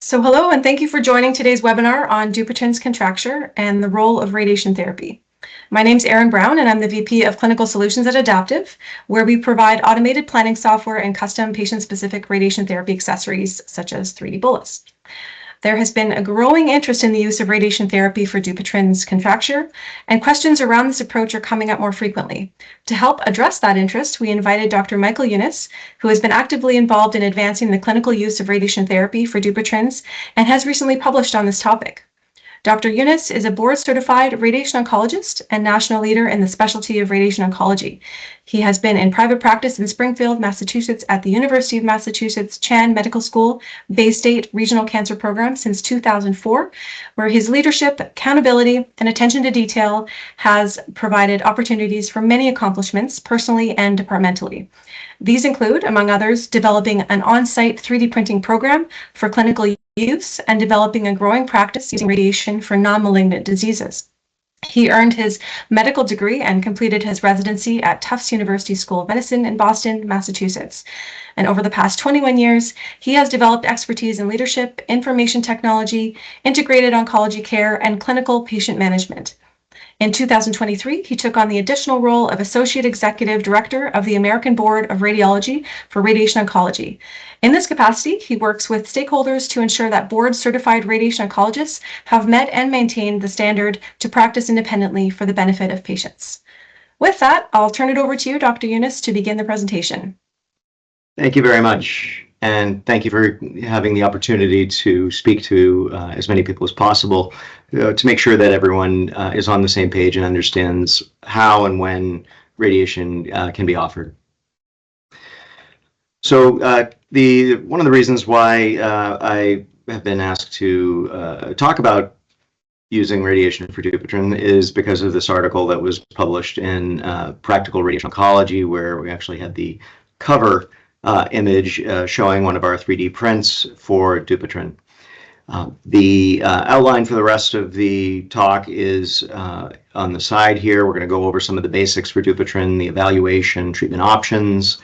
So hello, and thank you for joining today's webinar on Dupuytren's contracture and the role of radiation therapy. My name is Erin Brown, and I'm the VP of Clinical Solutions at Adaptiiv, where we provide automated planning software and custom patient-specific radiation therapy accessories, such as 3D Bolus. There has been a growing interest in the use of radiation therapy for Dupuytren's contracture, and questions around this approach are coming up more frequently. To help address that interest, we invited Dr. Michael Younis, who has been actively involved in advancing the clinical use of radiation therapy for Dupuytren's and has recently published on this topic. Dr. Younis is a board-certified radiation oncologist and national leader in the specialty of radiation oncology. He has been in private practice in Springfield, Massachusetts at the University of Massachusetts Chan Medical School Bay State Regional Cancer Program since 2004, where his leadership, accountability, and attention to detail has provided opportunities for many accomplishments personally and departmentally. These include, among others, developing an on-site 3D printing program for clinical use and developing a growing practice using radiation for non-malignant diseases. He earned his medical degree and completed his residency at Tufts University School of Medicine in Boston, Massachusetts. And over the past 21 years, he has developed expertise in leadership, information technology, integrated oncology care, and clinical patient management. In 2023, he took on the additional role of Associate Executive Director of the American Board of Radiology for Radiation Oncology. In this capacity, he works with stakeholders to ensure that board-certified radiation oncologists have met and maintained the standard to practice independently for the benefit of patients. With that, I'll turn it over to you, Dr. Younis, to begin the presentation. Thank you very much. And thank you for having the opportunity to speak to as many people as possible to make sure that everyone is on the same page and understands how and when radiation can be offered. So one of the reasons why I have been asked to talk about using radiation for Dupuytren is because of this article that was published in Practical Radiation Oncology, where we actually had the cover image showing one of our 3D prints for Dupuytren. The outline for the rest of the talk is on the side here. We're going to go over some of the basics for Dupuytren, the evaluation, treatment options,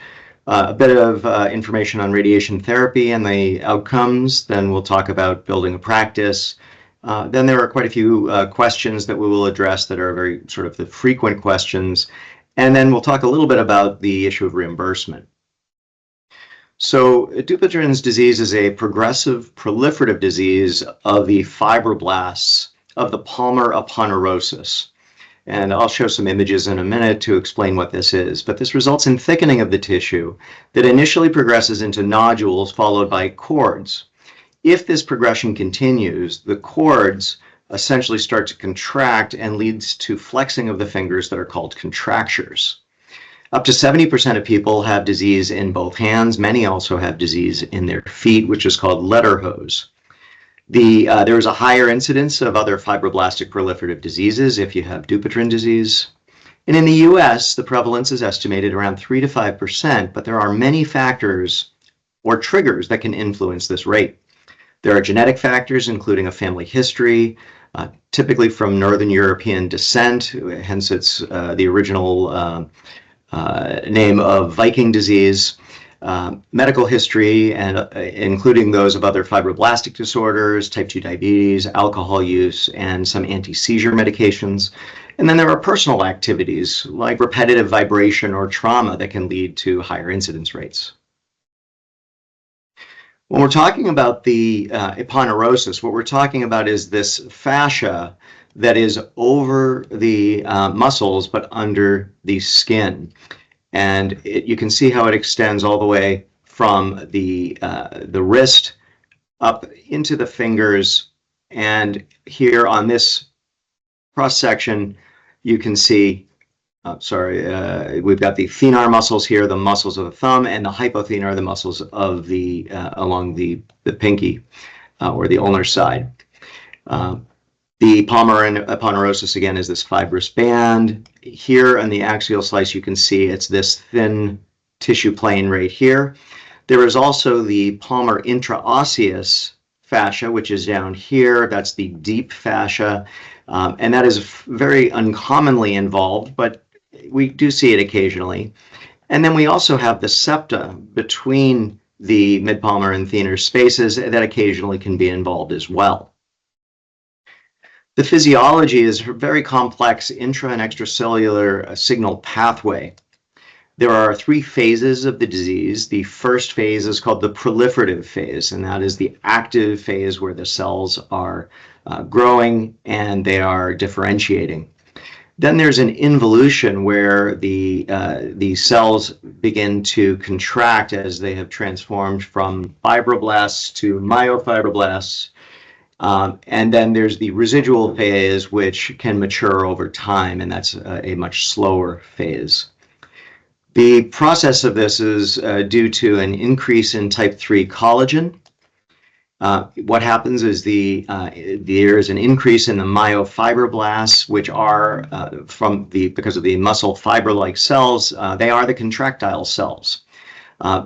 a bit of information on radiation therapy and the outcomes. Then we'll talk about building a practice. Then there are quite a few questions that we will address that are very sort of the frequent questions. And then we'll talk a little bit about the issue of reimbursement. So Dupuytren's disease is a progressive proliferative disease of the fibroblasts of the palmar aponeurosis. And I'll show some images in a minute to explain what this is. But this results in thickening of the tissue that initially progresses into nodules followed by cords. If this progression continues, the cords essentially start to contract and leads to flexing of the fingers that are called contractures. Up to 70% of people have disease in both hands. Many also have disease in their feet, which is called Lederhose. There is a higher incidence of other fibroblastic proliferative diseases if you have Dupuytren disease. And in the US, the prevalence is estimated around 3 to 5%, but there are many factors or triggers that can influence this rate. There are genetic factors, including a family history, typically from Northern European descent, hence it's the original name of Viking disease, medical history, and including those of other fibroblastic disorders, type 2 diabetes, alcohol use, and some anti-seizure medications. And then there are personal activities like repetitive vibration or trauma that can lead to higher incidence rates. When we're talking about the aponeurosis, what we're talking about is this fascia that is over the muscles but under the skin. And you can see how it extends all the way from the wrist up into the fingers. And here on this cross section, you can see, we've got the thenar muscles here, the muscles of the thumb, and the hypothenar, the muscles of the along the pinky or the ulnar side. The palmar aponeurosis, again, is this fibrous band. Here on the axial slice, you can see it's this thin tissue plane right here. There is also the palmar intraosseous fascia, which is down here. That's the deep fascia, and that is very uncommonly involved, but we do see it occasionally. And then we also have the septa between the mid-palmar and thenar spaces that occasionally can be involved as well. The physiology is a very complex intra and extracellular signal pathway. There are 3 phases of the disease. The first phase is called the proliferative phase, and that is the active phase where the cells are growing and they are differentiating. Then there's an involution where the cells begin to contract as they have transformed from fibroblasts to myofibroblasts. And then there's the residual phase, which can mature over time, and that's a much slower phase. The process of this is due to an increase in type 3 collagen. What happens is there is an increase in the myofibroblasts, which are because of the muscle fiber-like cells, they are the contractile cells.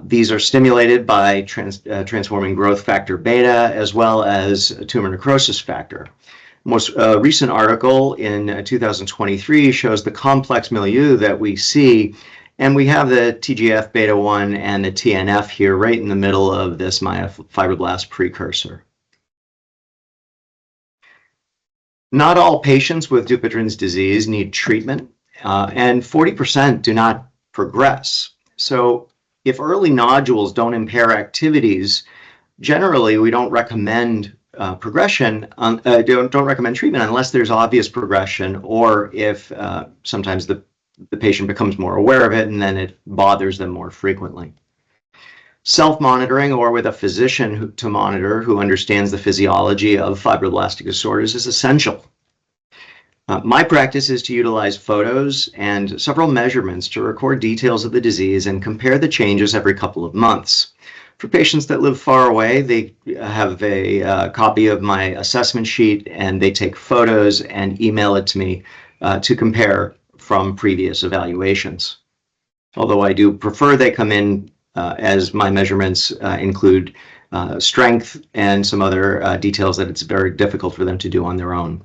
These are stimulated by transforming growth factor beta as well as tumor necrosis factor. Most recent article in 2023 shows the complex milieu that we see, and we have the TGF beta 1 and the TNF here right in the middle of this myofibroblast precursor. Not all patients with Dupuytren's disease need treatment, and 40% do not progress. So if early nodules don't impair activities, generally we don't recommend don't recommend treatment unless there's obvious progression, or if sometimes the patient becomes more aware of it and then it bothers them more frequently. Self-monitoring, or with a physician to monitor who understands the physiology of fibroblastic disorders, is essential. My practice is to utilize photos and several measurements to record details of the disease and compare the changes every couple of months. For patients that live far away, they have a copy of my assessment sheet and they take photos and email it to me to compare from previous evaluations. Although I do prefer they come in as my measurements include strength and some other details that it's very difficult for them to do on their own.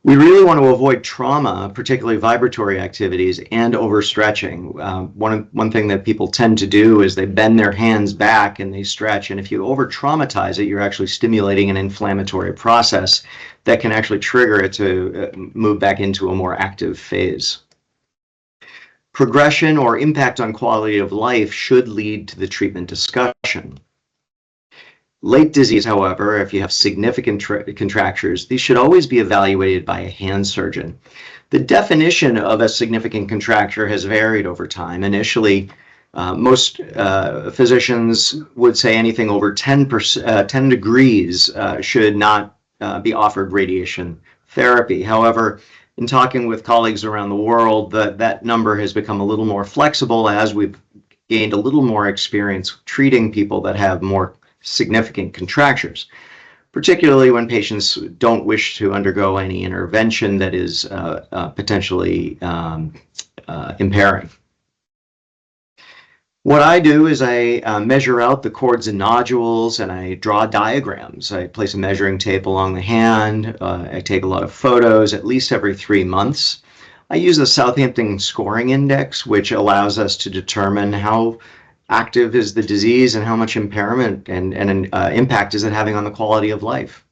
We really want to avoid trauma, particularly vibratory activities and overstretching. One thing that people tend to do is they bend their hands back and they stretch, and if you over-traumatize it, you're actually stimulating an inflammatory process that can actually trigger it to move back into a more active phase. Progression or impact on quality of life should lead to the treatment discussion. Late disease, however, if you have significant contractures, these should always be evaluated by a hand surgeon. The definition of a significant contracture has varied over time. Initially, most physicians would say anything over 10 degrees should not be offered radiation therapy. However, in talking with colleagues around the world, that number has become a little more flexible as we've gained a little more experience treating people that have more significant contractures, particularly when patients don't wish to undergo any intervention that is potentially impairing. What I do is I measure out the cords and nodules and I draw diagrams. I place a measuring tape along the hand. I take a lot of photos at least every 3 months. I use the Southampton Scoring Index, which allows us to determine how active is the disease and how much impairment and impact is it having on the quality of life.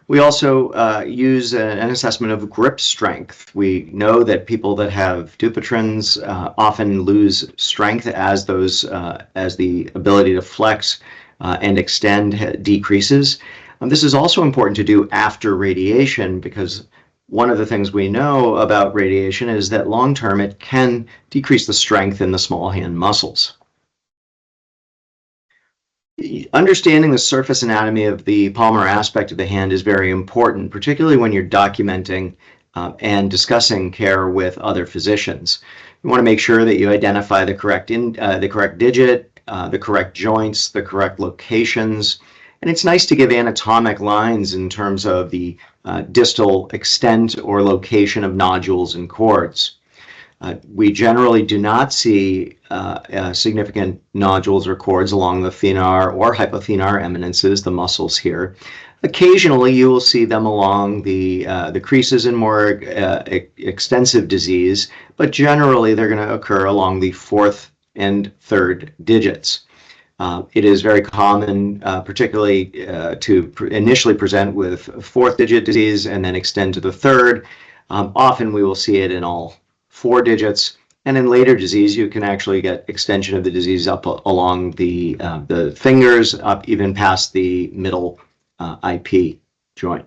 We also use an assessment of grip strength. We know that people that have Dupuytren's often lose strength as the ability to flex and extend decreases. This is also important to do after radiation, because one of the things we know about radiation is that long-term it can decrease the strength in the small hand muscles. Understanding the surface anatomy of the palmar aspect of the hand is very important, particularly when you're documenting and discussing care with other physicians. You want to make sure that you identify the correct digit, the correct joints, the correct locations, and it's nice to give anatomic lines in terms of the distal extent or location of nodules and cords. We generally do not see significant nodules or cords along the thenar or hypothenar eminences, the muscles here. Occasionally, you will see them along the creases in more extensive disease, but generally they're going to occur along the 4th and 3rd digits. It is very common, particularly to initially present with fourth-digit disease and then extend to the third. Often we will see it in all 4 digits. And in later disease, you can actually get extension of the disease up along the fingers, up even past the middle IP joint.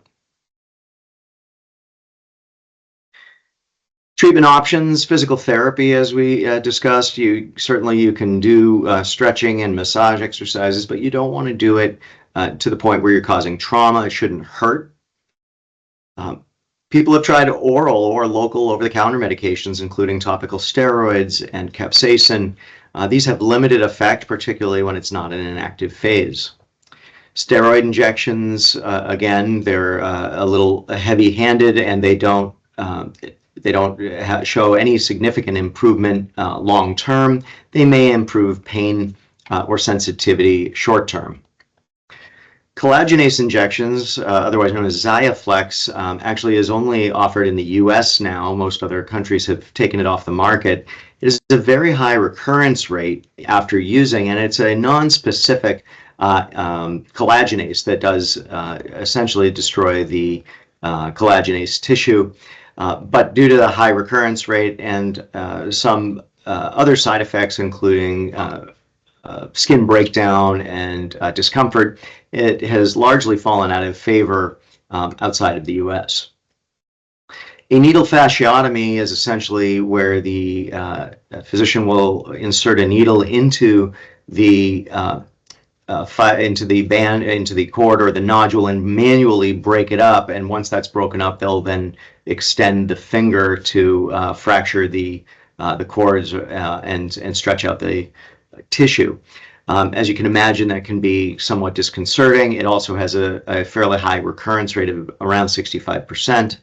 Treatment options, physical therapy, as we discussed, you can do stretching and massage exercises, but you don't want to do it to the point where you're causing trauma. It shouldn't hurt. People have tried oral or local over-the-counter medications, including topical steroids and capsaicin. These have limited effect, particularly when it's not in an active phase. Steroid injections, again, they're a little heavy-handed, and they don't show any significant improvement long-term. They may improve pain or sensitivity short-term. Collagenase injections, otherwise known as Xiaflex, actually is only offered in the US now. Most other countries have taken it off the market. It is a very high recurrence rate after using, and it's a non-specific collagenase that does essentially destroy the collagenase tissue. But due to the high recurrence rate and some other side effects, including skin breakdown and discomfort, it has largely fallen out of favor outside of the US. A needle fasciotomy is essentially where the physician will insert a needle into the cord or the nodule and manually break it up. And once that's broken up, they'll then extend the finger to fracture the cords and stretch out the tissue. As you can imagine, that can be somewhat disconcerting. It also has a fairly high recurrence rate of around 65%.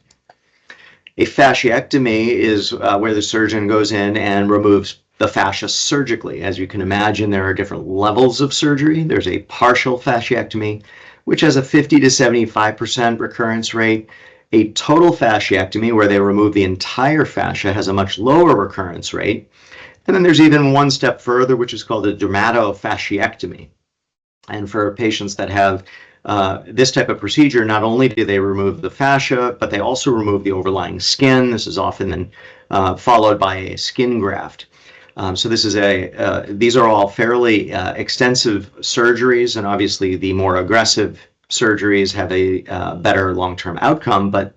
A fasciectomy is where the surgeon goes in and removes the fascia surgically. As you can imagine, there are different levels of surgery. There's a partial fasciectomy, which has a 50 to 75% recurrence rate. A total fasciectomy, where they remove the entire fascia, has a much lower recurrence rate. And then there's even one step further, which is called a dermatofasciectomy. And for patients that have this type of procedure, not only do they remove the fascia, but they also remove the overlying skin. This is often then followed by a skin graft. So this is these are all fairly extensive surgeries, and obviously the more aggressive surgeries have a better long-term outcome, but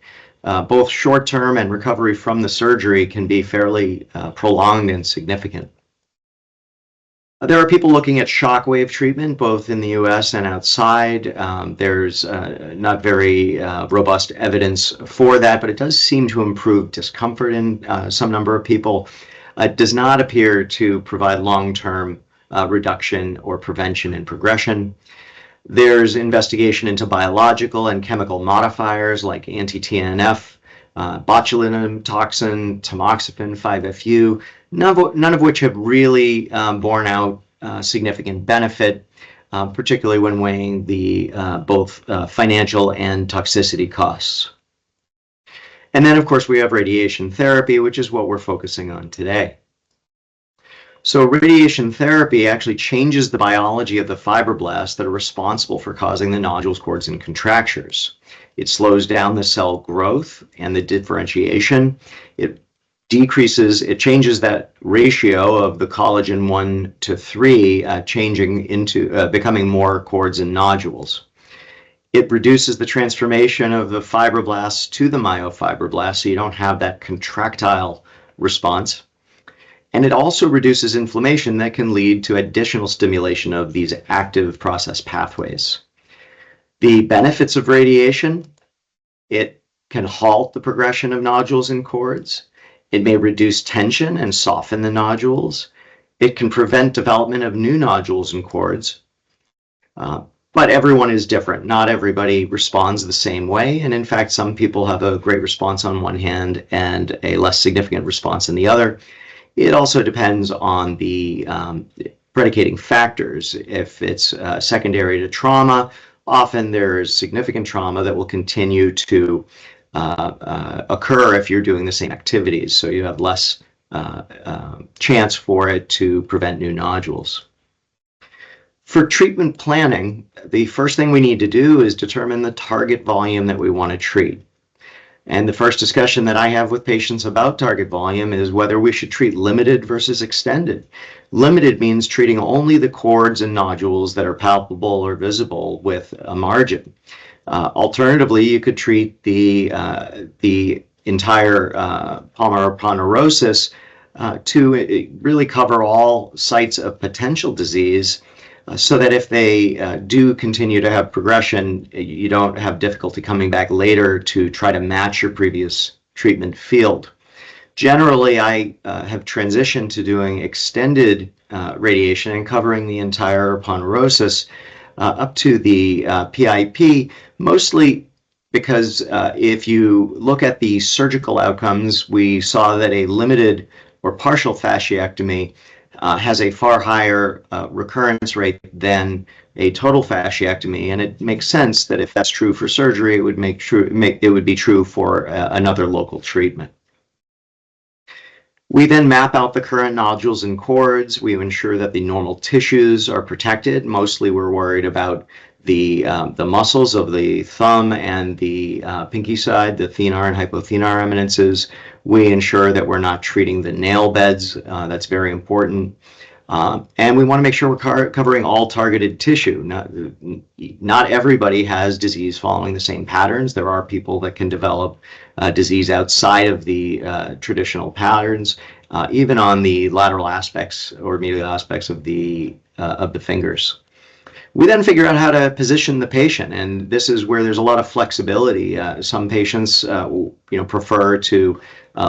both short-term and recovery from the surgery can be fairly prolonged and significant. There are people looking at shockwave treatment both in the US and outside. There's not very robust evidence for that, but it does seem to improve discomfort in some number of people. It does not appear to provide long-term reduction or prevention and progression. There's investigation into biological and chemical modifiers like anti-TNF, botulinum toxin, tamoxifen, 5-FU, none of which have really borne out significant benefit, particularly when weighing the both financial and toxicity costs. And then, of course, we have radiation therapy, which is what we're focusing on today. So radiation therapy actually changes the biology of the fibroblasts that are responsible for causing the nodules, cords, and contractures. It slows down the cell growth and the differentiation. It changes that ratio of the collagen 1 to 3, changing into becoming more cords and nodules. It reduces the transformation of the fibroblasts to the myofibroblasts, so you don't have that contractile response. And it also reduces inflammation that can lead to additional stimulation of these active process pathways. The benefits of radiation: it can halt the progression of nodules and cords. It may reduce tension and soften the nodules. It can prevent development of new nodules and cords. But everyone is different. Not everybody responds the same way. And in fact, some people have a great response on one hand and a less significant response in the other. It also depends on the predicating factors. If it's secondary to trauma, often there is significant trauma that will continue to occur if you're doing the same activities. So you have less chance for it to prevent new nodules. For treatment planning, the first thing we need to do is determine the target volume that we want to treat. And the first discussion that I have with patients about target volume is whether we should treat limited versus extended. Limited means treating only the cords and nodules that are palpable or visible with a margin. Alternatively, you could treat the entire palmar aponeurosis to really cover all sites of potential disease, so that if they do continue to have progression, you don't have difficulty coming back later to try to match your previous treatment field. Generally, I have transitioned to doing extended radiation and covering the entire aponeurosis up to the PIP, mostly because if you look at the surgical outcomes, we saw that a limited or partial fasciectomy has a far higher recurrence rate than a total fasciectomy, and it makes sense that if that's true for surgery, it would be true for another local treatment. We then map out the current nodules and cords. We ensure that the normal tissues are protected. Mostly we're worried about the muscles of the thumb and the pinky side, the thenar and hypothenar eminences. We ensure that we're not treating the nail beds. That's very important. And we want to make sure we're covering all targeted tissue. Not everybody has disease following the same patterns. There are people that can develop disease outside of the traditional patterns, even on the lateral aspects or medial aspects of the fingers. We then figure out how to position the patient, and this is where there's a lot of flexibility. Some patients, prefer to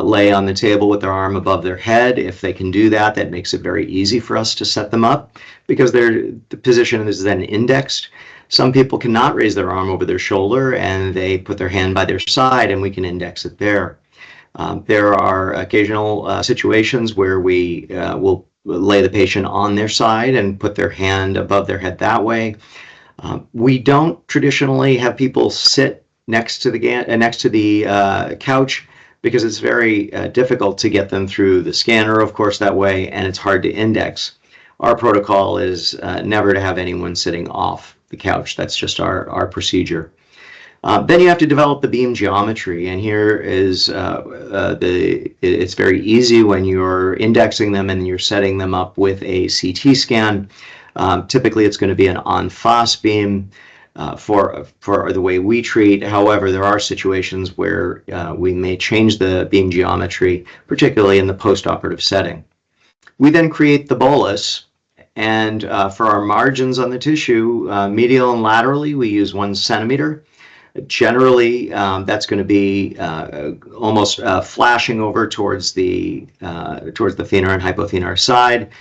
lay on the table with their arm above their head. If they can do that, that makes it very easy for us to set them up because the position is then indexed. Some people cannot raise their arm over their shoulder, and they put their hand by their side, and we can index it there. There are occasional situations where we will lay the patient on their side and put their hand above their head that way. We don't traditionally have people sit next to the couch because it's very difficult to get them through the scanner, of course, that way, and it's hard to index. Our protocol is never to have anyone sitting off the couch. That's just our procedure. Then you have to develop the beam geometry, and here is it's very easy when you're indexing them and you're setting them up with a CT scan. Typically, it's going to be an en face beam for the way we treat. However, there are situations where we may change the beam geometry, particularly in the postoperative setting. We then create the bolus, and for our margins on the tissue, medial and laterally, we use 1 centimeter. Generally, that's going to be almost flashing over towards the thenar and hypothenar side.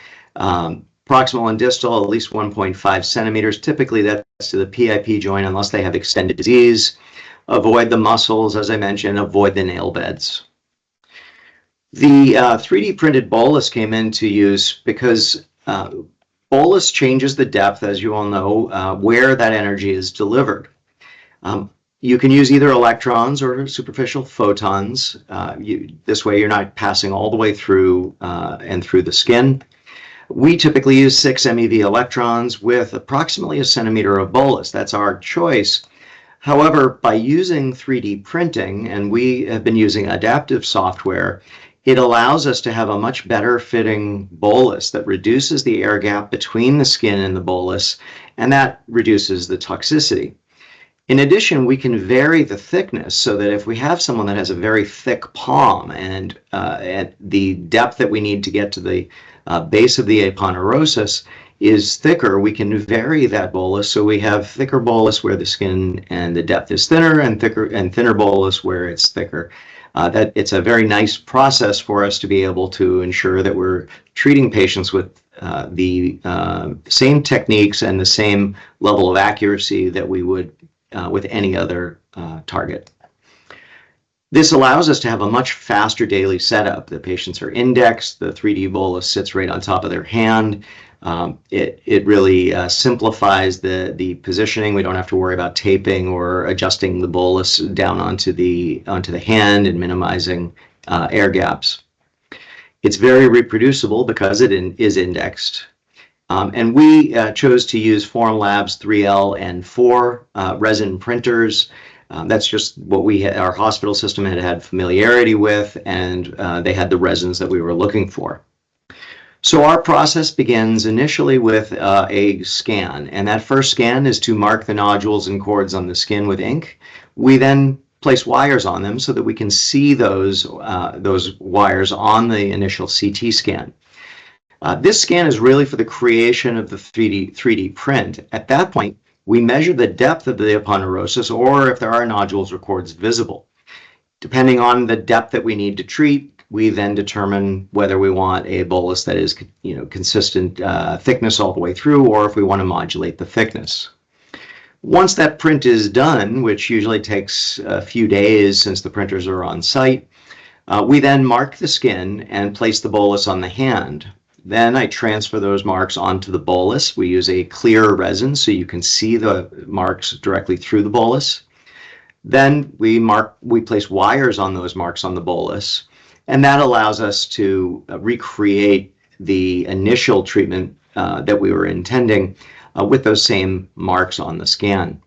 Proximal and distal, at least 1.5 centimeters. Typically, that's to the PIP joint unless they have extended disease. Avoid the muscles, as I mentioned. Avoid the nail beds. The 3D printed bolus came into use because bolus changes the depth, as you all know, where that energy is delivered. You can use either electrons or superficial photons. This way you're not passing all the way through and through the skin. We typically use 6 MeV electrons with approximately 1 centimeter of bolus. That's our choice. However, by using 3D printing, and we have been using adaptive software, it allows us to have a much better fitting bolus that reduces the air gap between the skin and the bolus, and that reduces the toxicity. In addition, we can vary the thickness so that if we have someone that has a very thick palm and at the depth that we need to get to the base of the aponeurosis is thicker, we can vary that bolus so we have thicker bolus where the skin and the depth is thinner, and thinner bolus where it's thicker. That it's a very nice process for us to be able to ensure that we're treating patients with the same techniques and the same level of accuracy that we would with any other target. This allows us to have a much faster daily setup. The patients are indexed, the 3D bolus sits right on top of their hand. It really simplifies the positioning. We don't have to worry about taping or adjusting the bolus down onto the hand and minimizing air gaps. It's very reproducible because it is indexed. And we chose to use Formlabs 3L and 4 resin printers. That's just what our hospital system had familiarity with, and they had the resins that we were looking for. So our process begins initially with a scan, and that first scan is to mark the nodules and cords on the skin with ink. We then place wires on them so that we can see those wires on the initial CT scan. This scan is really for the creation of the 3D print. At that point, we measure the depth of the aponeurosis, or if there are nodules or cords visible. Depending on the depth that we need to treat, we then determine whether we want a bolus that is, consistent thickness all the way through, or if we want to modulate the thickness. Once that print is done, which usually takes a few days since the printers are on site, we then mark the skin and place the bolus on the hand. Then I transfer those marks onto the bolus. We use a clear resin so you can see the marks directly through the bolus. Then we place wires on those marks on the bolus, and that allows us to recreate the initial treatment that we were intending with those same marks on the scan.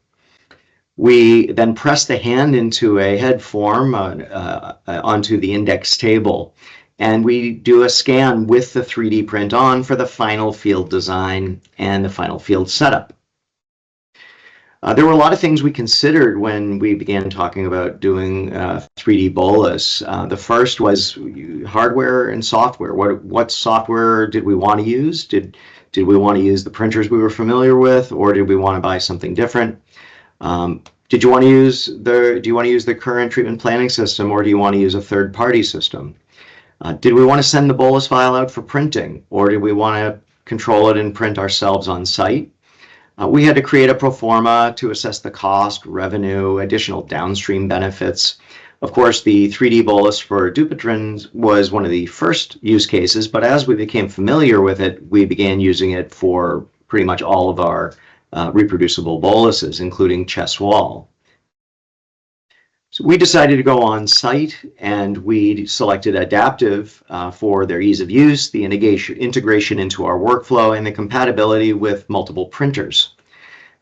We then press the hand into a head form onto the index table, and we do a scan with the 3D print on for the final field design and the final field setup. There were a lot of things we considered when we began talking about doing 3D bolus. The first was hardware and software. What software did we want to use? Did we want to use the printers we were familiar with, or did we want to buy something different? Do you want to use the current treatment planning system, or do you want to use a third-party system? Did we want to send the bolus file out for printing, or did we want to control it and print ourselves on site? We had to create a pro forma to assess the cost, revenue, additional downstream benefits. Of course, the 3D bolus for Dupuytren was one of the first use cases, but as we became familiar with it, we began using it for pretty much all of our reproducible boluses, including chest wall. So we decided to go on site, and we selected Adaptiiv for their ease of use, the integration into our workflow, and the compatibility with multiple printers.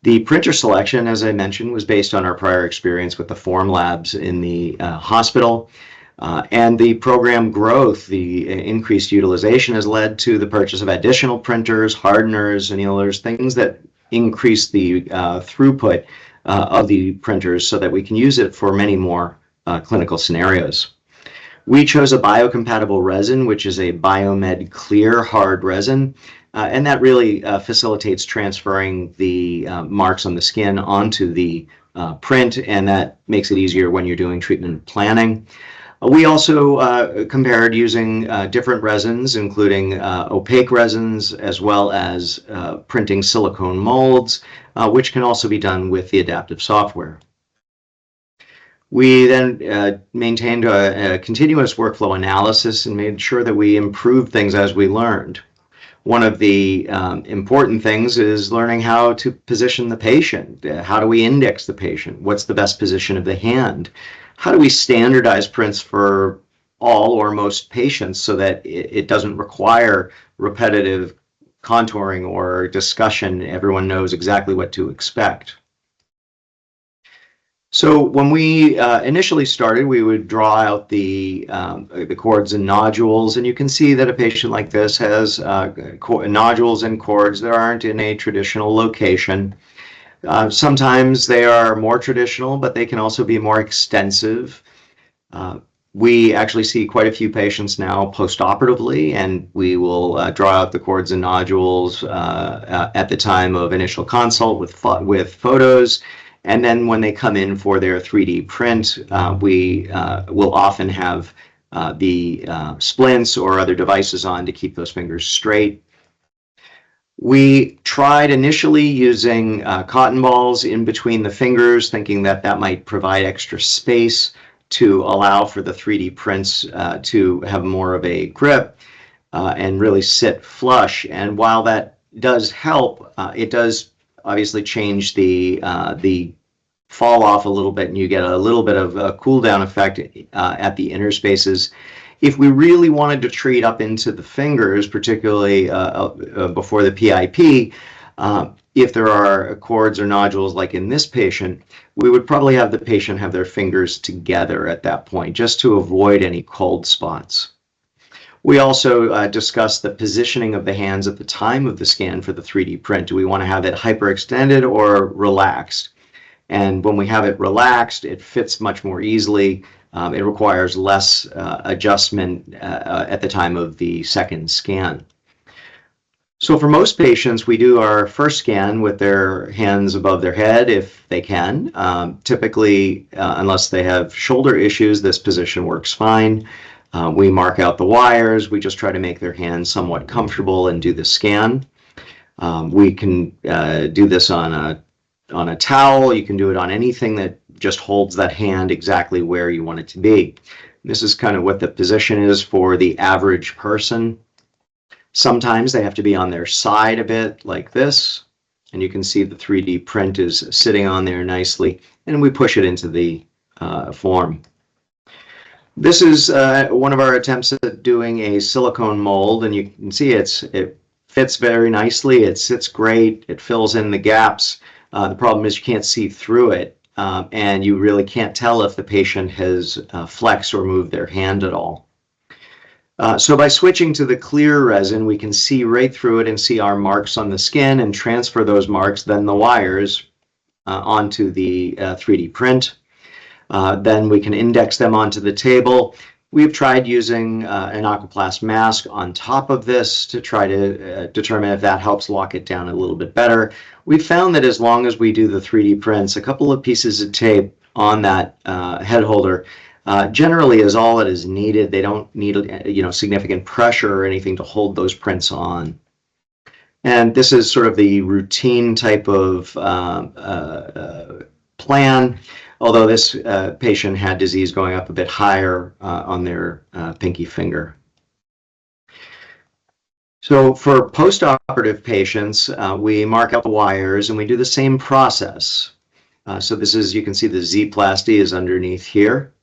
The printer selection, as I mentioned, was based on our prior experience with the Formlabs in the hospital. And the program growth, the increased utilization, has led to the purchase of additional printers, hardeners, and there's things that increase the throughput of the printers so that we can use it for many more clinical scenarios. We chose a biocompatible resin, which is a Biomed clear hard resin, and that really facilitates transferring the marks on the skin onto the print, and that makes it easier when you're doing treatment planning. We also compared using different resins, including opaque resins, as well as printing silicone molds, which can also be done with the Adaptiiv software. We then maintained a continuous workflow analysis and made sure that we improved things as we learned. One of the important things is learning how to position the patient. How do we index the patient? What's the best position of the hand? How do we standardize prints for all or most patients so that it doesn't require repetitive contouring or discussion? Everyone knows exactly what to expect. So when we initially started, we would draw out the cords and nodules, and you can see that a patient like this has nodules and cords that aren't in a traditional location. Sometimes they are more traditional, but they can also be more extensive. We actually see quite a few patients now post-operatively, and we will draw out the cords and nodules at the time of initial consult with photos. And then when they come in for their 3D print, we will often have the splints or other devices on to keep those fingers straight. We tried initially using cotton balls in between the fingers, thinking that that might provide extra space to allow for the 3D prints to have more of a grip and really sit flush. And while that does help, it does obviously change the fall off a little bit, and you get a little bit of a cool down effect at the interspaces. If we really wanted to treat up into the fingers, particularly before the PIP, if there are cords or nodules like in this patient, we would probably have the patient have their fingers together at that point, just to avoid any cold spots. We also discussed the positioning of the hands at the time of the scan for the 3D print. Do we want to have it hyperextended or relaxed? And when we have it relaxed, it fits much more easily. It requires less adjustment at the time of the second scan. So for most patients, we do our first scan with their hands above their head if they can. Typically, unless they have shoulder issues, this position works fine. We mark out the wires. We just try to make their hands somewhat comfortable and do the scan. We can do this on a towel. You can do it on anything that just holds that hand exactly where you want it to be. This is kind of what the position is for the average person. Sometimes they have to be on their side a bit like this, and you can see the 3D print is sitting on there nicely, and we push it into the form. This is one of our attempts at doing a silicone mold, and you can see it fits very nicely. It sits great. It fills in the gaps. The problem is you can't see through it, and you really can't tell if the patient has flexed or moved their hand at all. So by switching to the clear resin, we can see right through it and see our marks on the skin and transfer those marks, then the wires, onto the 3D print. Then we can index them onto the table. We've tried using an aquaplast mask on top of this to try to determine if that helps lock it down a little bit better. We've found that as long as we do the 3D prints, a couple of pieces of tape on that head holder generally is all that is needed. They don't need significant pressure or anything to hold those prints on. And this is sort of the routine type of plan, although this patient had disease going up a bit higher on their pinky finger. So for post-operative patients, we mark out the wires and we do the same process. So this is, you can see the Z-plasty is underneath here.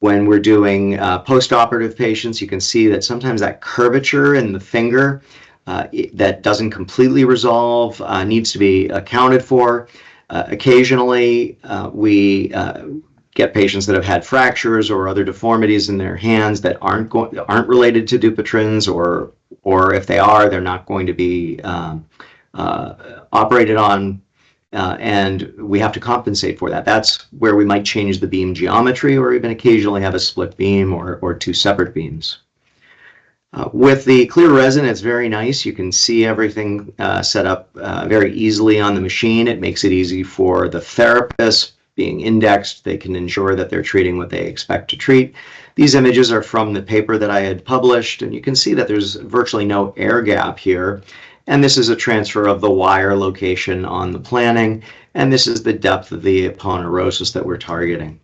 When we're doing post-operative patients, you can see that sometimes that curvature in the finger that doesn't completely resolve needs to be accounted for. Occasionally, we get patients that have had fractures or other deformities in their hands that aren't related to Dupuytren's, or if they are, they're not going to be operated on. And we have to compensate for that. That's where we might change the beam geometry or even occasionally have a split beam or two separate beams. With the clear resin, it's very nice. You can see everything set up very easily on the machine. It makes it easy for the therapist being indexed. They can ensure that they're treating what they expect to treat. These images are from the paper that I had published, and you can see that there's virtually no air gap here. And this is a transfer of the wire location on the planning, and this is the depth of the aponeurosis that we're targeting.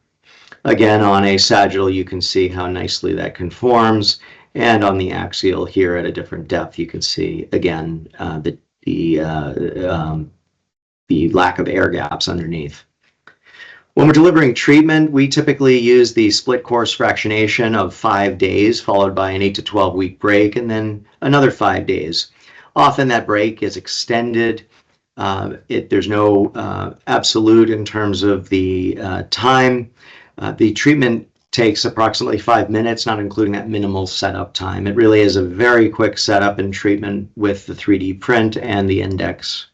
Again, on a sagittal, you can see how nicely that conforms, and on the axial here at a different depth, you can see again the lack of air gaps underneath. When we're delivering treatment, we typically use the split course fractionation of 5 days, followed by an 8 to 12 week break, and then another 5 days. Often that break is extended. There's no absolute in terms of the time. The treatment takes approximately 5 minutes, not including that minimal setup time. It really is a very quick setup and treatment with the 3D print and the index.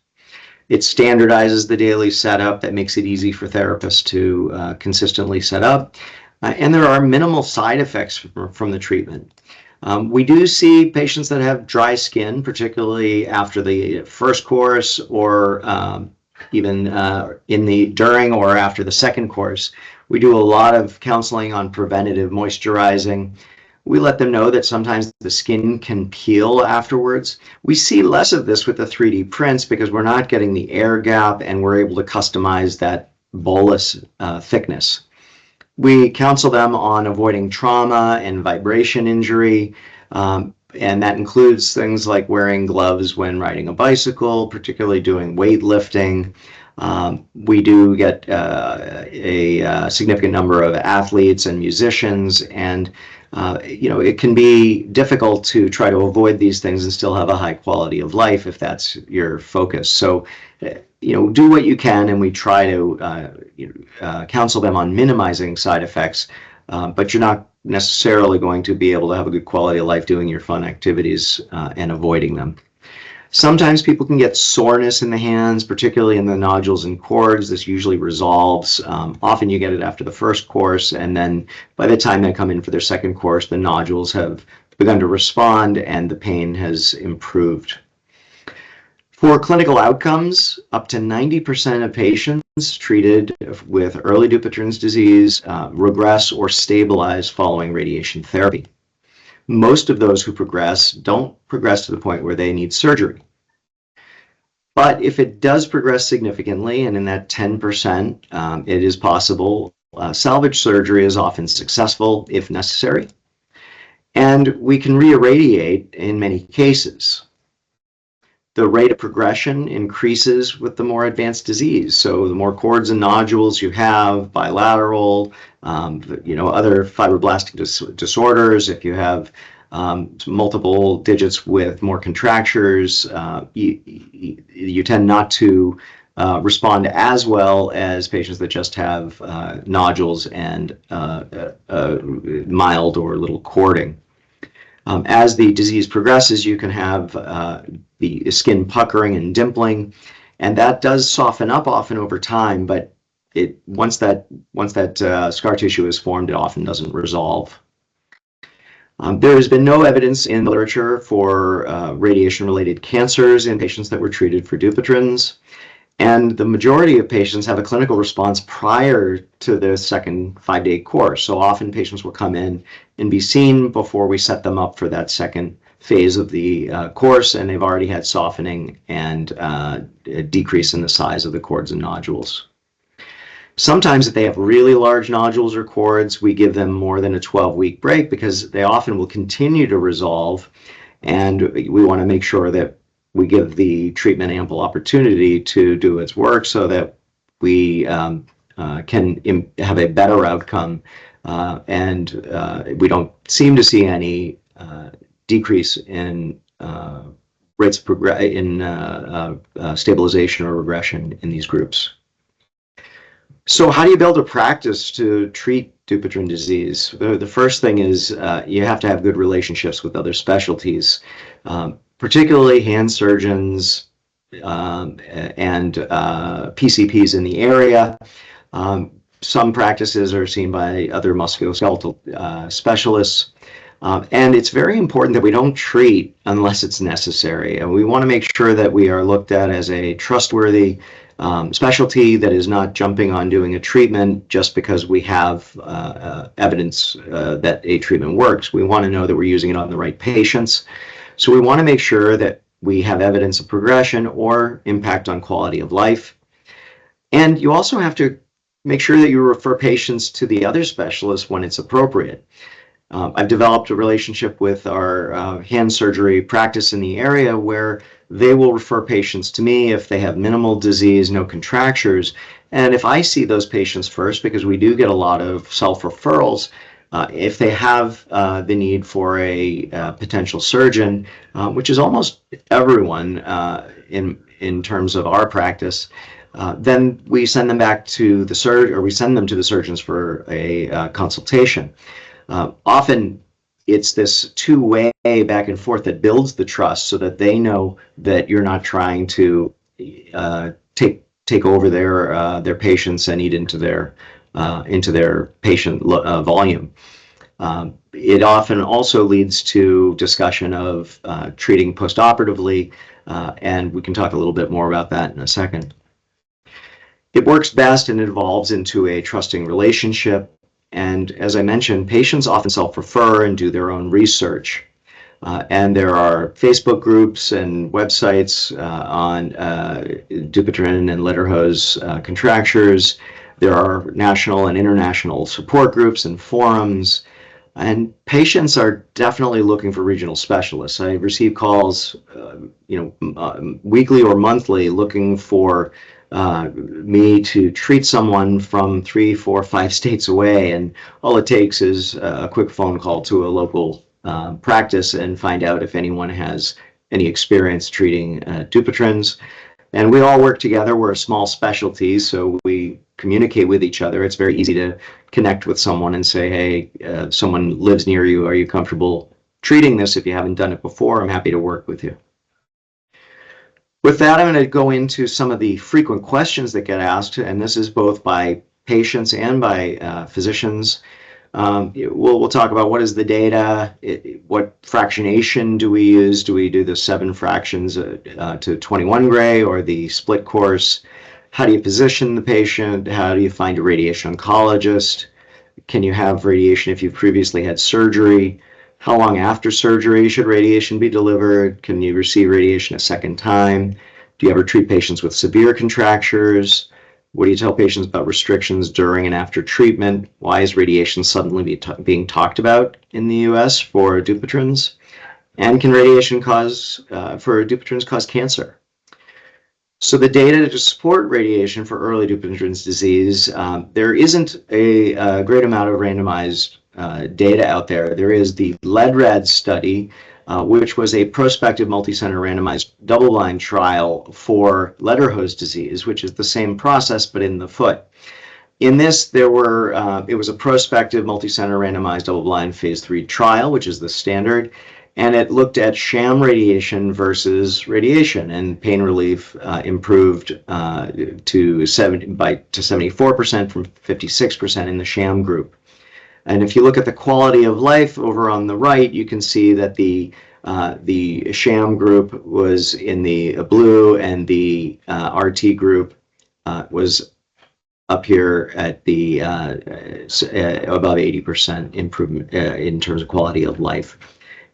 It standardizes the daily setup. That makes it easy for therapists to consistently set up. And there are minimal side effects from the treatment. We do see patients that have dry skin, particularly after the first course or even during or after the second course. We do a lot of counseling on preventative moisturizing. We let them know that sometimes the skin can peel afterwards. We see less of this with the 3D prints because we're not getting the air gap and we're able to customize that bolus thickness. We counsel them on avoiding trauma and vibration injury, and that includes things like wearing gloves when riding a bicycle, particularly doing weightlifting. We do get a significant number of athletes and musicians, and it can be difficult to try to avoid these things and still have a high quality of life if that's your focus. So, do what you can, and we try to counsel them on minimizing side effects, but you're not necessarily going to be able to have a good quality of life doing your fun activities and avoiding them. Sometimes people can get soreness in the hands, particularly in the nodules and cords. This usually resolves. Often you get it after the first course, and then by the time they come in for their second course, the nodules have begun to respond and the pain has improved. For clinical outcomes, up to 90% of patients treated with early Dupuytren's disease regress or stabilize following radiation therapy. Most of those who progress don't progress to the point where they need surgery. But if it does progress significantly, and in that 10%, it is possible, salvage surgery is often successful if necessary. And we can re-irradiate in many cases. The rate of progression increases with the more advanced disease. So the more cords and nodules you have, bilateral, other fibroblastic disorders, if you have multiple digits with more contractures, you tend not to respond as well as patients that just have nodules and mild or little cording. As the disease progresses, you can have the skin puckering and dimpling, and that does soften up often over time, but once that scar tissue is formed, it often doesn't resolve. There has been no evidence in the literature for radiation-related cancers in patients that were treated for Dupuytren's, and the majority of patients have a clinical response prior to the second 5-day course. So often patients will come in and be seen before we set them up for that second phase of the course, and they've already had softening and a decrease in the size of the cords and nodules. Sometimes if they have really large nodules or cords, we give them more than a 12-week break because they often will continue to resolve, and we want to make sure that we give the treatment ample opportunity to do its work so that we can have a better outcome, and we don't seem to see any decrease in rates of stabilization or regression in these groups. So how do you build a practice to treat Dupuytren disease? The first thing is you have to have good relationships with other specialties, particularly hand surgeons and PCPs in the area. Some practices are seen by other musculoskeletal specialists. And it's very important that we don't treat unless it's necessary. And we want to make sure that we are looked at as a trustworthy specialty that is not jumping on doing a treatment just because we have evidence that a treatment works. We want to know that we're using it on the right patients. So we want to make sure that we have evidence of progression or impact on quality of life. And you also have to make sure that you refer patients to the other specialists when it's appropriate. I've developed a relationship with our hand surgery practice in the area where they will refer patients to me if they have minimal disease, no contractures. And if I see those patients first, because we do get a lot of self-referrals, if they have the need for a potential surgeon, which is almost everyone in terms of our practice, then we send them back to the surgeon, or we send them to the surgeons for a consultation. Often it's this two-way back and forth that builds the trust so that they know that you're not trying to take over their patients and eat into their patient volume. It often also leads to discussion of treating postoperatively, and we can talk a little bit more about that in a second. It works best and it evolves into a trusting relationship. And as I mentioned, patients often self-refer and do their own research. And there are Facebook groups and websites on Dupuytren and Lederho's contractures. There are national and international support groups and forums. And patients are definitely looking for regional specialists. I receive calls, weekly or monthly, looking for me to treat someone from 3, 4, 5 states away, and all it takes is a quick phone call to a local practice and find out if anyone has any experience treating Dupuytren's. And we all work together. We're a small specialty, so we communicate with each other. It's very easy to connect with someone and say, hey, someone lives near you. Are you comfortable treating this? If you haven't done it before, I'm happy to work with you. With that, I'm going to go into some of the frequent questions that get asked, and this is both by patients and by physicians. We'll talk about what is the data, what fractionation do we use? Do we do the 7 fractions to 21 gray or the split course? How do you position the patient? How do you find a radiation oncologist? Can you have radiation if you've previously had surgery? How long after surgery should radiation be delivered? Can you receive radiation a second time? Do you ever treat patients with severe contractures? What do you tell patients about restrictions during and after treatment? Why is radiation suddenly being talked about in the US for Dupuytren's? And can radiation for Dupuytren's cause cancer? So the data to support radiation for early Dupuytren's disease, there isn't a great amount of randomized data out there. There is the lead-RAD study, which was a prospective multicenter randomized double-blind trial for Ledderhose disease, which is the same process but in the foot. In this, it was a prospective multicenter randomized double-blind phase 3 trial, which is the standard, and it looked at sham radiation versus radiation, and pain relief improved to 74% from 56% in the sham group. And if you look at the quality of life over on the right, you can see that the sham group was in the blue, and the RT group was up here at the above 80% improvement in terms of quality of life.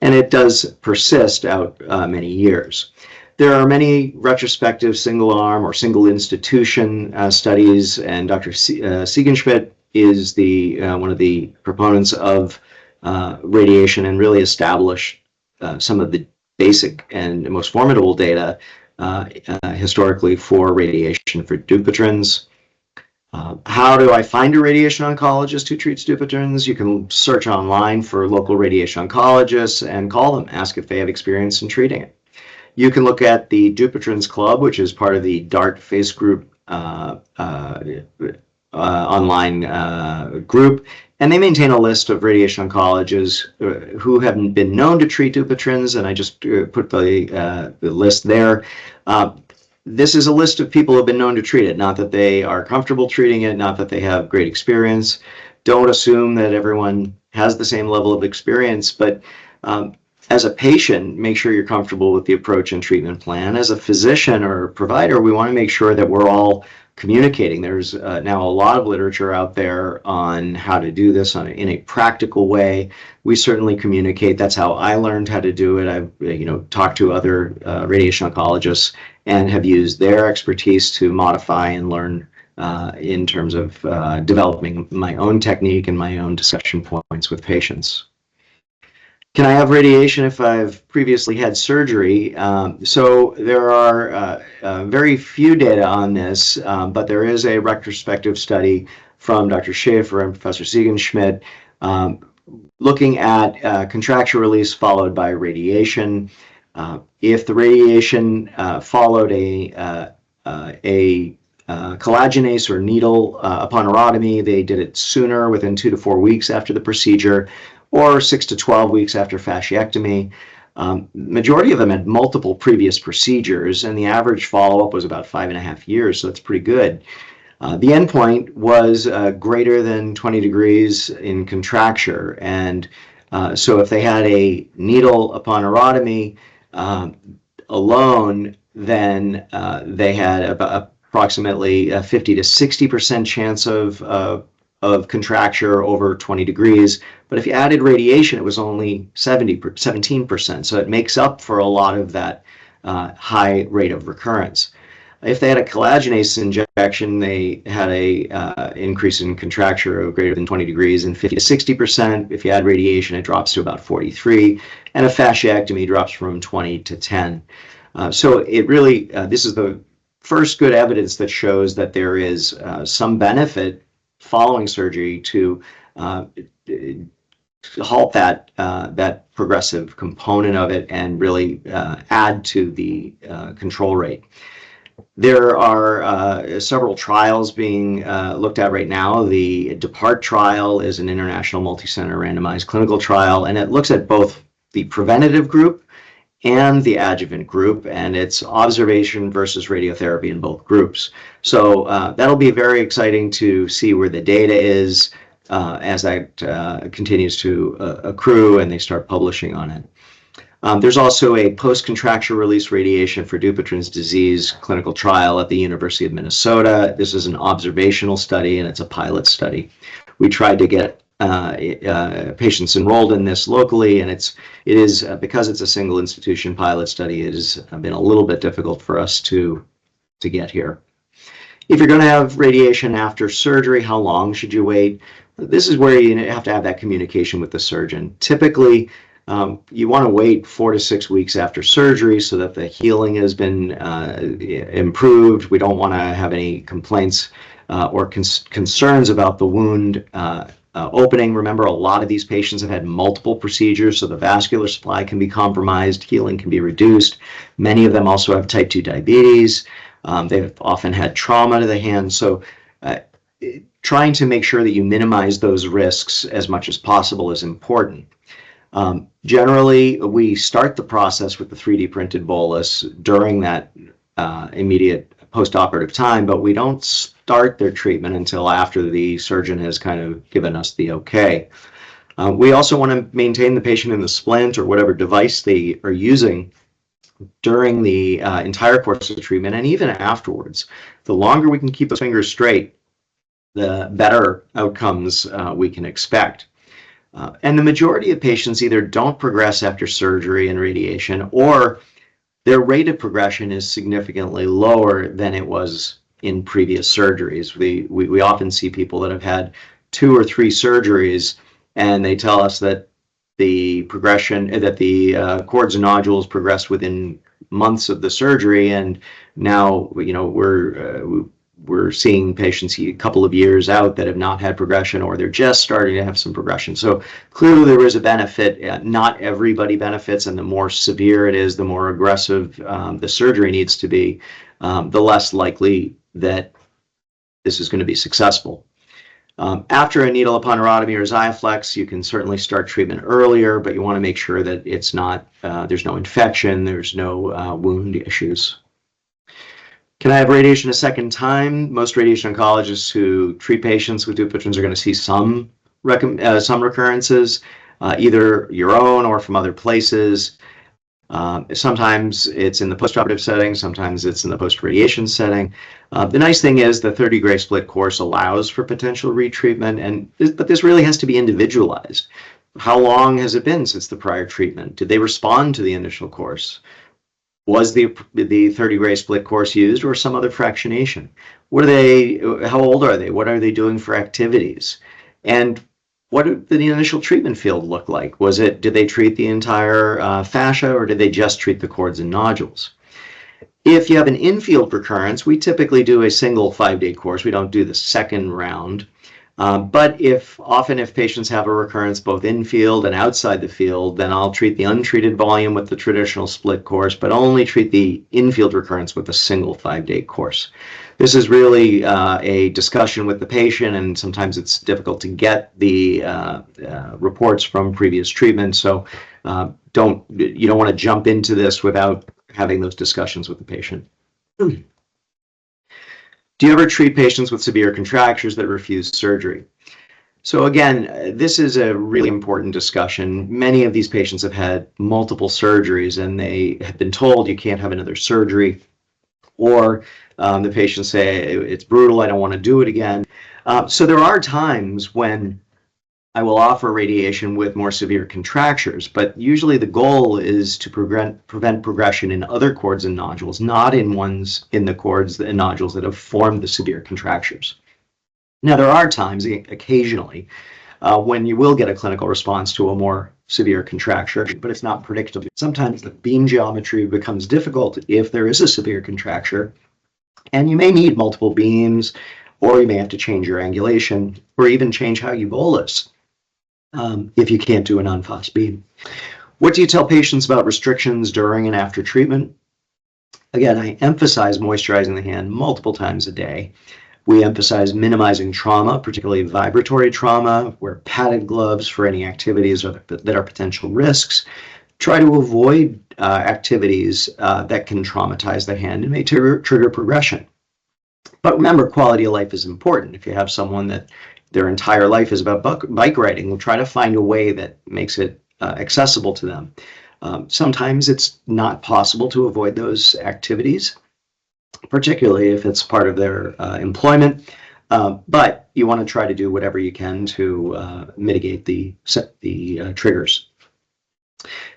And it does persist out many years. There are many retrospective single-arm or single-institution studies, and Dr. Siegenschmidt is one of the proponents of radiation and really established some of the basic and most formidable data historically for radiation for Dupuytren's. How do I find a radiation oncologist who treats Dupuytren's? You can search online for local radiation oncologists and call them, ask if they have experience in treating it. You can look at the Dupuytren's Club, which is part of the DART Face Group online group, and they maintain a list of radiation oncologists who have been known to treat Dupuytren's, and I just put the list there. This is a list of people who have been known to treat it, not that they are comfortable treating it, not that they have great experience. Don't assume that everyone has the same level of experience, but as a patient, make sure you're comfortable with the approach and treatment plan. As a physician or provider, we want to make sure that we're all communicating. There's now a lot of literature out there on how to do this in a practical way. We certainly communicate. That's how I learned how to do it. I've talked to other radiation oncologists and have used their expertise to modify and learn in terms of developing my own technique and my own discussion points with patients. Can I have radiation if I've previously had surgery? So there are very few data on this, but there is a retrospective study from Dr. Schaefer and Professor Siegenschmidt looking at contracture release followed by radiation. If the radiation followed a collagenase or needle upon urotomy, they did it sooner, within 2 to 4 weeks after the procedure, or 6 to 12 weeks after fasciectomy. Majority of them had multiple previous procedures, and the average follow-up was about 5.5 years, so that's pretty good. The endpoint was greater than 20 degrees in contracture, and so if they had a needle upon urotomy alone, then they had about approximately a 50 to 60% chance of contracture over 20 degrees. But if you added radiation, it was only 17%. So it makes up for a lot of that high rate of recurrence. If they had a collagenase injection, they had a increase in contracture of greater than 20 degrees and 50 to 60%. If you add radiation, it drops to about 43, and a fasciectomy drops from 20 to 10. So it really, this is the first good evidence that shows that there is some benefit following surgery to halt that progressive component of it and really add to the control rate. There are several trials being looked at right now. The DEPART trial is an international multi-center randomized clinical trial, and it looks at both the preventative group and the adjuvant group, and it's observation versus radiotherapy in both groups. So that'll be very exciting to see where the data is as that continues to accrue and they start publishing on it. There's also a post-contracture release radiation for Dupuytren's disease clinical trial at the University of Minnesota. This is an observational study and it's a pilot study. We tried to get patients enrolled in this locally, and it is because it's a single institution pilot study, it has been a little bit difficult for us to get here. If you're going to have radiation after surgery, how long should you wait? This is where you have to have that communication with the surgeon. Typically, you want to wait 4 to 6 weeks after surgery so that the healing has been improved. We don't want to have any complaints or concerns about the wound opening. Remember, a lot of these patients have had multiple procedures, so the vascular supply can be compromised, healing can be reduced. Many of them also have type 2 diabetes. They've often had trauma to the hand. So trying to make sure that you minimize those risks as much as possible is important. Generally, we start the process with the 3D printed bolus during that immediate post-operative time, but we don't start their treatment until after the surgeon has kind of given us the okay. We also want to maintain the patient in the splint or whatever device they are using during the entire course of treatment and even afterwards. The longer we can keep those fingers straight, the better outcomes we can expect. And the majority of patients either don't progress after surgery and radiation, or their rate of progression is significantly lower than it was in previous surgeries. We often see people that have had 2 or 3 surgeries, and they tell us that the progression, that the cords and nodules progressed within months of the surgery, and now we're seeing patients a couple of years out that have not had progression, or they're just starting to have some progression. So clearly there is a benefit. Not everybody benefits, and the more severe it is, the more aggressive the surgery needs to be, the less likely that this is going to be successful. After a needle epineuritis or XIAFLEX, you can certainly start treatment earlier, but you want to make sure that it's not, there's no infection, there's no wound issues. Can I have radiation a second time? Most radiation oncologists who treat patients with Dupuytren's are going to see some recurrences, either your own or from other places. Sometimes it's in the postoperative setting, sometimes it's in the post-radiation setting. The nice thing is the 30 gray split course allows for potential retreatment, but this really has to be individualized. How long has it been since the prior treatment? Did they respond to the initial course? Was the 30 gray split course used, or some other fractionation? What are they? How old are they? What are they doing for activities? And what did the initial treatment field look like? Did they treat the entire fascia, or did they just treat the cords and nodules? If you have an in-field recurrence, we typically do a single 5-day course. We don't do the second round. But if patients have a recurrence both in-field and outside the field, then I'll treat the untreated volume with the traditional split course, but only treat the in-field recurrence with a single 5-day course. This is really a discussion with the patient, and sometimes it's difficult to get the reports from previous treatment. So you don't want to jump into this without having those discussions with the patient. Do you ever treat patients with severe contractures that refuse surgery? So again, this is a really important discussion. Many of these patients have had multiple surgeries, and they have been told you can't have another surgery, or the patients say it's brutal, I don't want to do it again. So there are times when I will offer radiation with more severe contractures, but usually the goal is to prevent progression in other cords and nodules, not in the cords and nodules that have formed the severe contractures. Now, there are times, occasionally, when you will get a clinical response to a more severe contracture, but it's not predictable. Sometimes the beam geometry becomes difficult if there is a severe contracture, And you may need multiple beams, or you may have to change your angulation, or even change how you bolus if you can't do a non-FOS beam. What do you tell patients about restrictions during and after treatment? Again, I emphasize moisturizing the hand multiple times a day. We emphasize minimizing trauma, particularly vibratory trauma, wear padded gloves for any activities that are potential risks. Try to avoid activities that can traumatize the hand and may trigger progression. But remember, quality of life is important. If you have someone that their entire life is about bike riding, we'll try to find a way that makes it accessible to them. Sometimes it's not possible to avoid those activities, particularly if it's part of their employment. But you want to try to do whatever you can to mitigate the triggers.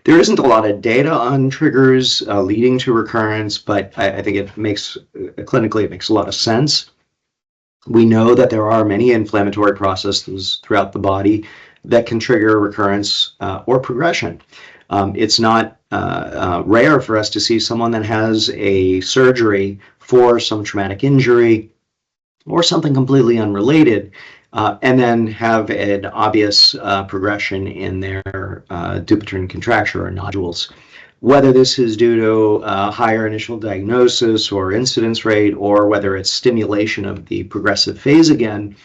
There isn't a lot of data on triggers leading to recurrence, but I think it makes, clinically, it makes a lot of sense. We know that there are many inflammatory processes throughout the body that can trigger recurrence or progression. It's not rare for us to see someone that has a surgery for some traumatic injury or something completely unrelated, and then have an obvious progression in their Dupuytren contracture or nodules. Whether this is due to higher initial diagnosis or incidence rate, or whether it's stimulation of the progressive phase again,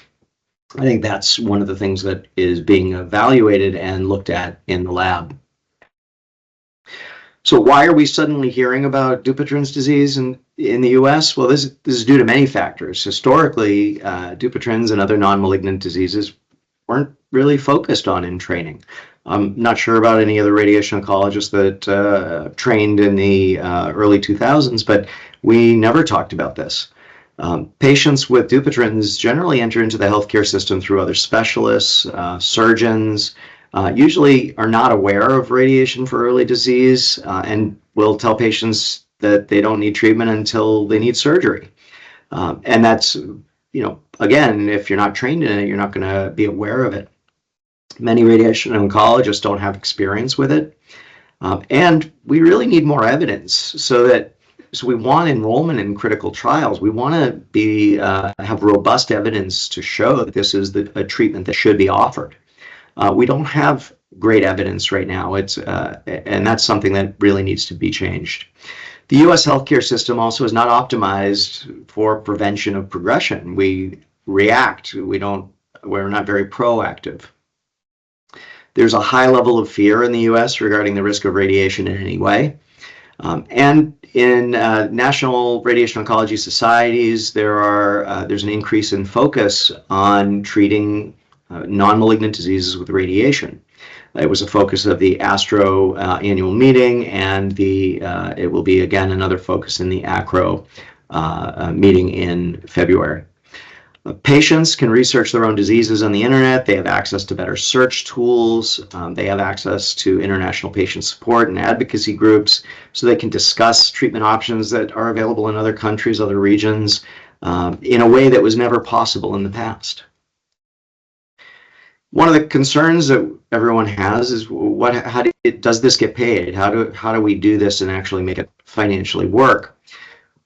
I think that's one of the things that is being evaluated and looked at in the lab. So why are we suddenly hearing about Dupuytren's disease in the US? Well, this is due to many factors. Historically, Dupuytren's and other non-malignant diseases weren't really focused on in training. I'm not sure about any other radiation oncologists that trained in the early 2000s, but we never talked about this. Patients with Dupuytren's generally enter into the healthcare system through other specialists, surgeons, usually are not aware of radiation for early disease and will tell patients that they don't need treatment until they need surgery. And that's, again, if you're not trained in it, you're not going to be aware of it. Many radiation oncologists don't have experience with it. And we really need more evidence so we want enrollment in critical trials. We want to have robust evidence to show that this is a treatment that should be offered. We don't have great evidence right now, and that's something that really needs to be changed. The US healthcare system also is not optimized for prevention of progression. We react, we're not very proactive. There's a high level of fear in the US regarding the risk of radiation in any way. And in national radiation oncology societies, there's an increase in focus on treating non-malignant diseases with radiation. It was a focus of the ASTRO annual meeting, and it will be again another focus in the ACRO meeting in February. Patients can research their own diseases on the internet. They have access to better search tools. They have access to international patient support and advocacy groups, so they can discuss treatment options that are available in other countries, other regions, in a way that was never possible in the past. One of the concerns that everyone has is does this get paid? How do we do this and actually make it financially work?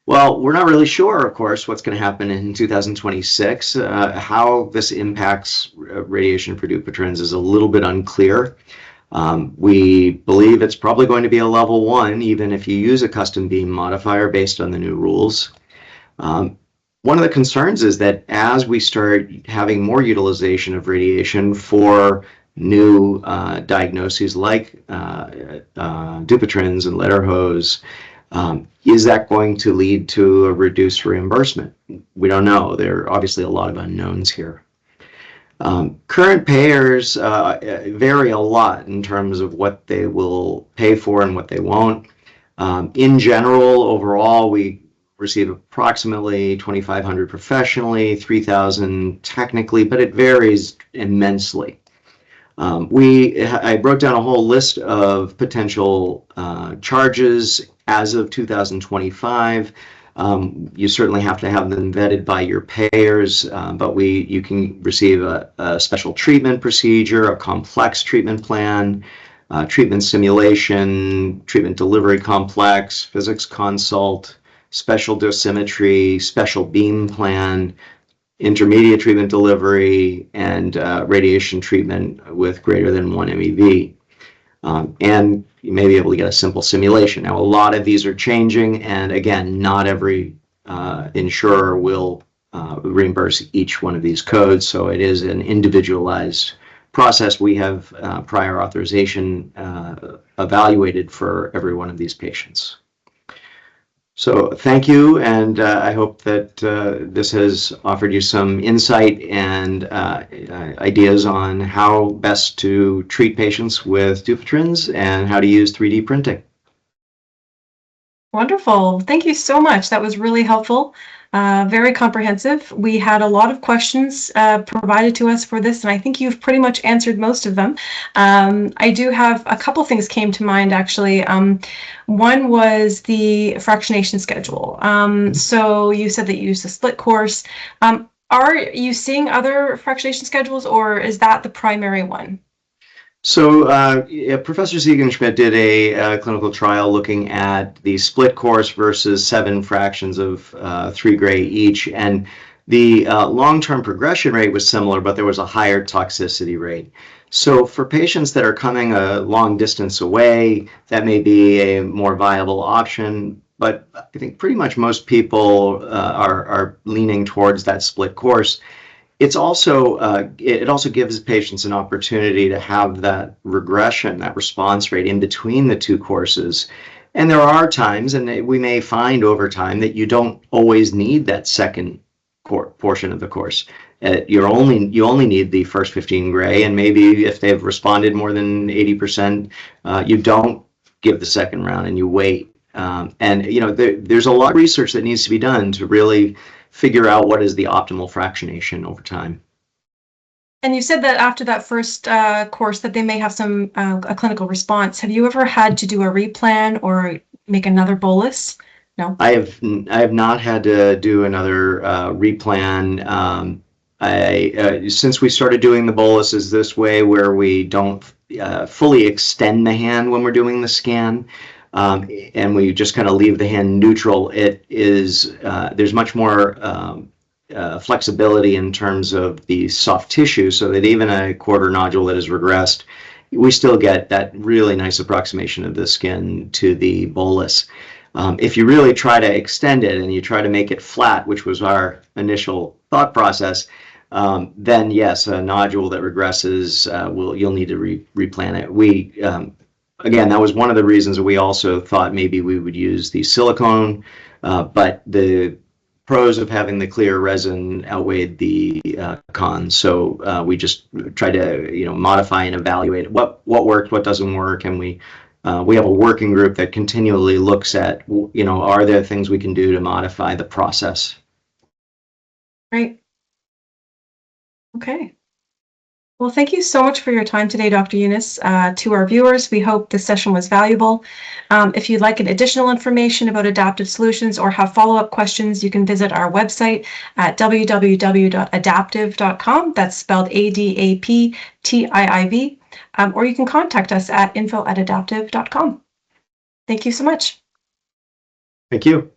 Well, we're not really sure, of course, what's going to happen in 2026. How this impacts radiation for Dupuytren's is a little bit unclear. We believe it's probably going to be a level 1, even if you use a custom beam modifier based on the new rules. One of the concerns is that as we start having more utilization of radiation for new diagnoses like Dupuytren's and Ledderhose, is that going to lead to a reduced reimbursement? We don't know. There are obviously a lot of unknowns here. Current payers vary a lot in terms of what they will pay for and what they won't. In general, overall, we receive approximately $2,500 professionally, $3,000 technically, but it varies immensely. I broke down a whole list of potential charges as of 2025. You certainly have to have them vetted by your payers, but you can receive a special treatment procedure, a complex treatment plan, treatment simulation, treatment delivery complex, physics consult, special dosimetry, special beam plan, intermediate treatment delivery, and radiation treatment with greater than 1 MeV. And you may be able to get a simple simulation. Now, a lot of these are changing, and again, not every insurer will reimburse each one of these codes, so it is an individualized process. We have prior authorization evaluated for every one of these patients. So thank you, and I hope that this has offered you some insight and ideas on how best to treat patients with Dupuytren's and how to use 3D printing. Wonderful. Thank you so much. That was really helpful. Very comprehensive. We had a lot of questions provided to us for this, and I think you've pretty much answered most of them. I do have a couple things came to mind, actually. One was the fractionation schedule. So you said that you used a split course. Are you seeing other fractionation schedules, or is that the primary one? So Professor Ziegenschmidt did a clinical trial looking at the split course versus 7 fractions of 3 gray each, and the long-term progression rate was similar, but there was a higher toxicity rate. So for patients that are coming a long distance away, that may be a more viable option, but I think pretty much most people are leaning towards that split course. It's also it also gives patients an opportunity to have that regression, that response rate in between the 2 courses. And there are times, and we may find over time, that you don't always need that second portion of the course. You only need the first 15 gray, and maybe if they've responded more than 80%, you don't give the second round and you wait. And you know, there's a lot of research that needs to be done to really figure out what is the optimal fractionation over time. And you said that after that first course that they may have some a clinical response. Have you ever had to do a replan or make another bolus? No. I have not had to do another replan. Since we started doing the boluses this way, where we don't fully extend the hand when we're doing the scan, and we just kind of leave the hand neutral, it is there's much more flexibility in terms of the soft tissue, so that even a quarter nodule that is regressed, we still get that really nice approximation of the skin to the bolus. If you really try to extend it and you try to make it flat, which was our initial thought process, then yes, a nodule that regresses, you'll need to replan it. Again, that was one of the reasons we also thought maybe we would use the silicone, but the pros of having the clear resin outweighed the cons. So we just tried to modify and evaluate what worked, what doesn't work, and we have a working group that continually looks at are there things we can do to modify the process. Great. Okay. Well, thank you so much for your time today, Dr. Eunice. To our viewers, we hope this session was valuable. If you'd like additional information about adaptive solutions or have follow-up questions, you can visit our website at www.adaptiiv.com. That's spelled ADAPTIIV. Or you can contact us at info@adaptiiv.com. Thank you so much. Thank you.